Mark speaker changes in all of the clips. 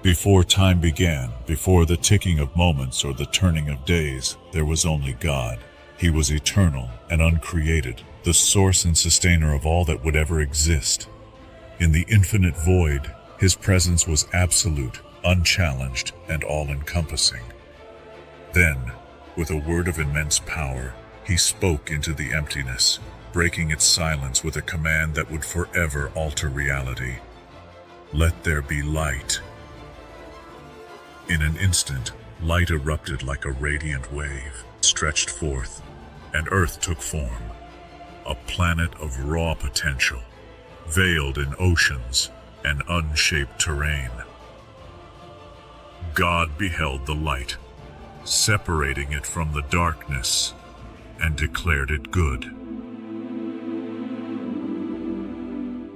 Speaker 1: Before time began, before the ticking of moments or the turning of days, there was only God. He was eternal and uncreated, the source and sustainer of all that would ever exist. In the infinite void, his presence was absolute, unchallenged, and all-encompassing. Then, with a word of immense power, he spoke into the emptiness, breaking its silence with a command that would forever alter reality. Let there be light. In an instant, light erupted like a radiant wave, stretched forth, and Earth took form, a planet of raw potential, veiled in oceans and unshaped terrain. God beheld the light, separating it from the darkness, and declared it good.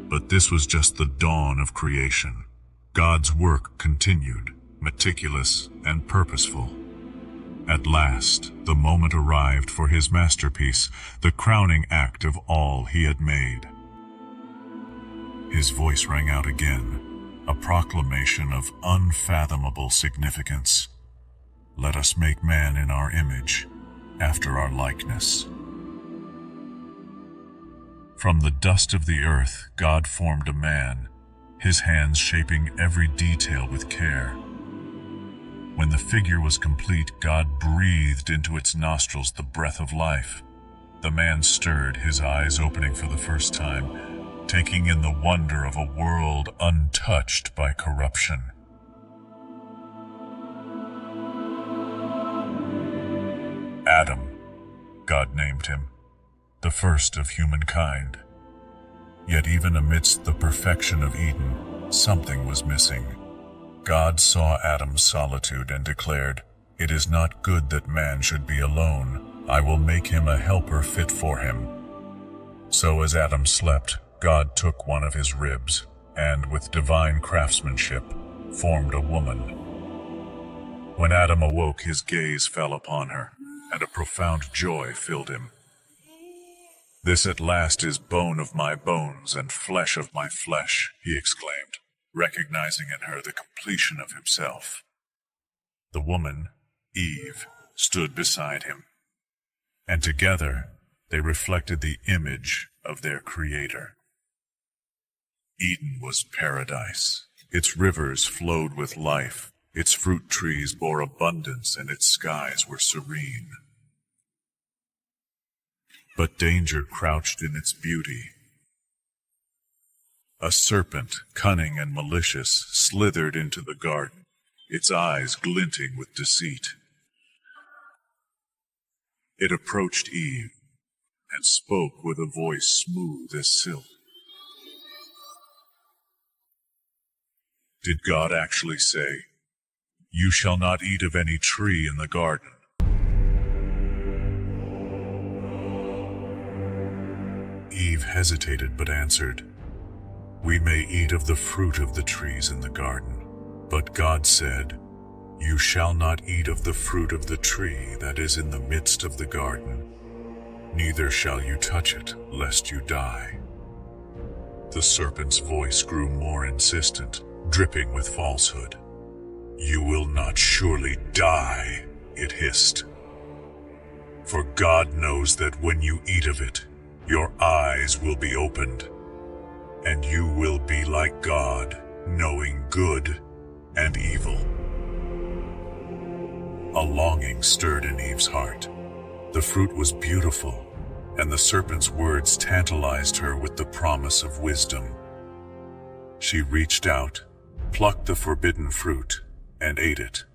Speaker 1: But this was just the dawn of creation. God's work continued, meticulous and purposeful. At last, the moment arrived for his masterpiece, the crowning act of all he had made. His voice rang out again, a proclamation of unfathomable significance. Let us make man in our image, after our likeness. From the dust of the earth, God formed a man, his hands shaping every detail with care. When the figure was complete, God breathed into its nostrils the breath of life. The man stirred, his eyes opening for the first time, taking in the wonder of a world untouched by corruption. Adam, God named him, the first of humankind. Yet even amidst the perfection of Eden, something was missing. God saw Adam's solitude and declared, "It is not good that man should be alone. I will make him a helper fit for him." So as Adam slept, God took one of his ribs and, with divine craftsmanship, formed a woman. When Adam awoke, his gaze fell upon her, and a profound joy filled him. "This at last is bone of my bones and flesh of my flesh," he exclaimed, recognizing in her the completion of himself. The woman, Eve, stood beside him, and together they reflected the image of their Creator. Eden was paradise. Its rivers flowed with life, its fruit trees bore abundance, and its skies were serene. But danger crouched in its beauty. A serpent, cunning and malicious, slithered into the garden, its eyes glinting with deceit. It approached Eve and spoke with a voice smooth as silk. Did God actually say, "You shall not eat of any tree in the garden"? Eve hesitated but answered, "We may eat of the fruit of the trees in the garden, but God said, 'You shall not eat of the fruit of the tree that is in the midst of the garden, neither shall you touch it, lest you die.'" The serpent's voice grew more insistent, dripping with falsehood. "You will not surely die," it hissed. "For God knows that when you eat of it, your eyes will be opened, and you will be like God, knowing good and evil." A longing stirred in Eve's heart. The fruit was beautiful, and the serpent's words tantalized her with the promise of wisdom. She reached out, plucked the forbidden fruit, and ate it.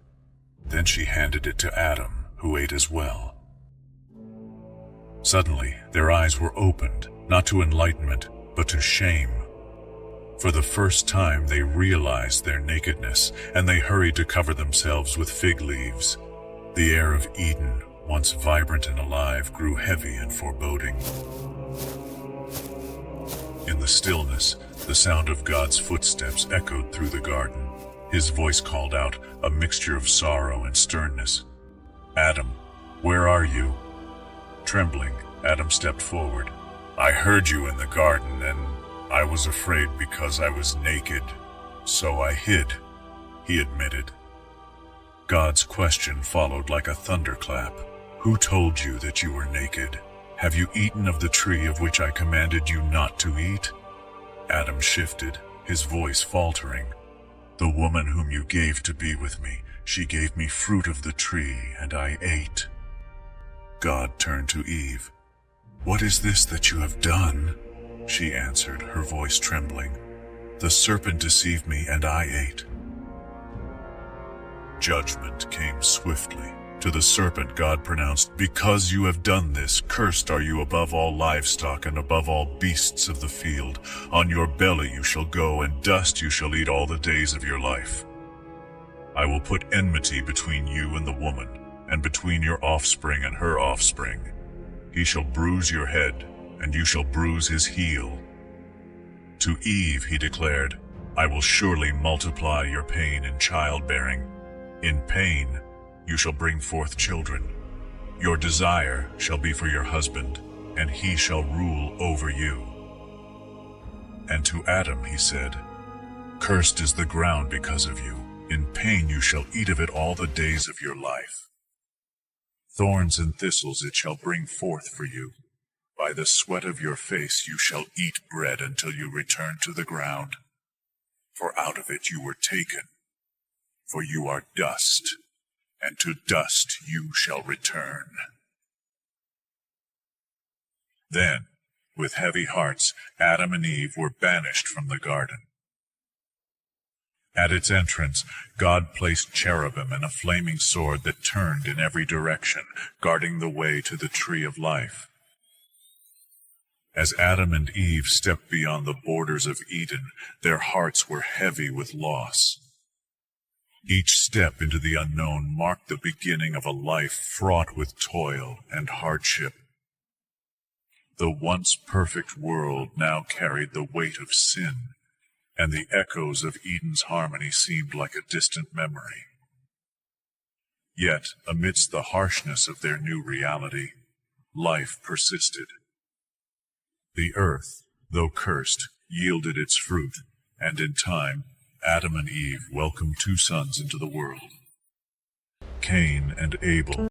Speaker 1: Then she handed it to Adam, who ate as well. Suddenly, their eyes were opened, not to enlightenment, but to shame. For the first time, they realized their nakedness, and they hurried to cover themselves with fig leaves. The air of Eden, once vibrant and alive, grew heavy and foreboding. In the stillness, the sound of God's footsteps echoed through the garden. His voice called out, a mixture of sorrow and sternness. "Adam, where are you?" Trembling, Adam stepped forward. "I heard you in the garden, and I was afraid because I was naked, so I hid," he admitted. God's question followed like a thunderclap. Who told you that you were naked? Have you eaten of the tree of which I commanded you not to eat? Adam shifted, his voice faltering. The woman whom you gave to be with me, she gave me fruit of the tree, and I ate. God turned to Eve. What is this that you have done? She answered, her voice trembling. The serpent deceived me, and I ate. Judgment came swiftly. To the serpent God pronounced, because you have done this, cursed are you above all livestock and above all beasts of the field. On your belly you shall go, and dust you shall eat all the days of your life. I will put enmity between you and the woman, and between your offspring and her offspring. He shall bruise your head, and you shall bruise his heel. To Eve he declared, I will surely multiply your pain in childbearing. In pain you shall bring forth children. Your desire shall be for your husband, and he shall rule over you. And to Adam he said, Cursed is the ground because of you. In pain you shall eat of it all the days of your life. Thorns and thistles it shall bring forth for you. By the sweat of your face you shall eat bread until you return to the ground. For out of it you were taken. For you are dust, and to dust you shall return. Then, with heavy hearts, Adam and Eve were banished from the garden. At its entrance, God placed cherubim and a flaming sword that turned in every direction, guarding the way to the tree of life. As Adam and Eve stepped beyond the borders of Eden, their hearts were heavy with loss. Each step into the unknown marked the beginning of a life fraught with toil and hardship. The once perfect world now carried the weight of sin, and the echoes of Eden's harmony seemed like a distant memory. Yet, amidst the harshness of their new reality, life persisted. The earth, though cursed, yielded its fruit, and in time, Adam and Eve welcomed two sons into the world, Cain and Abel.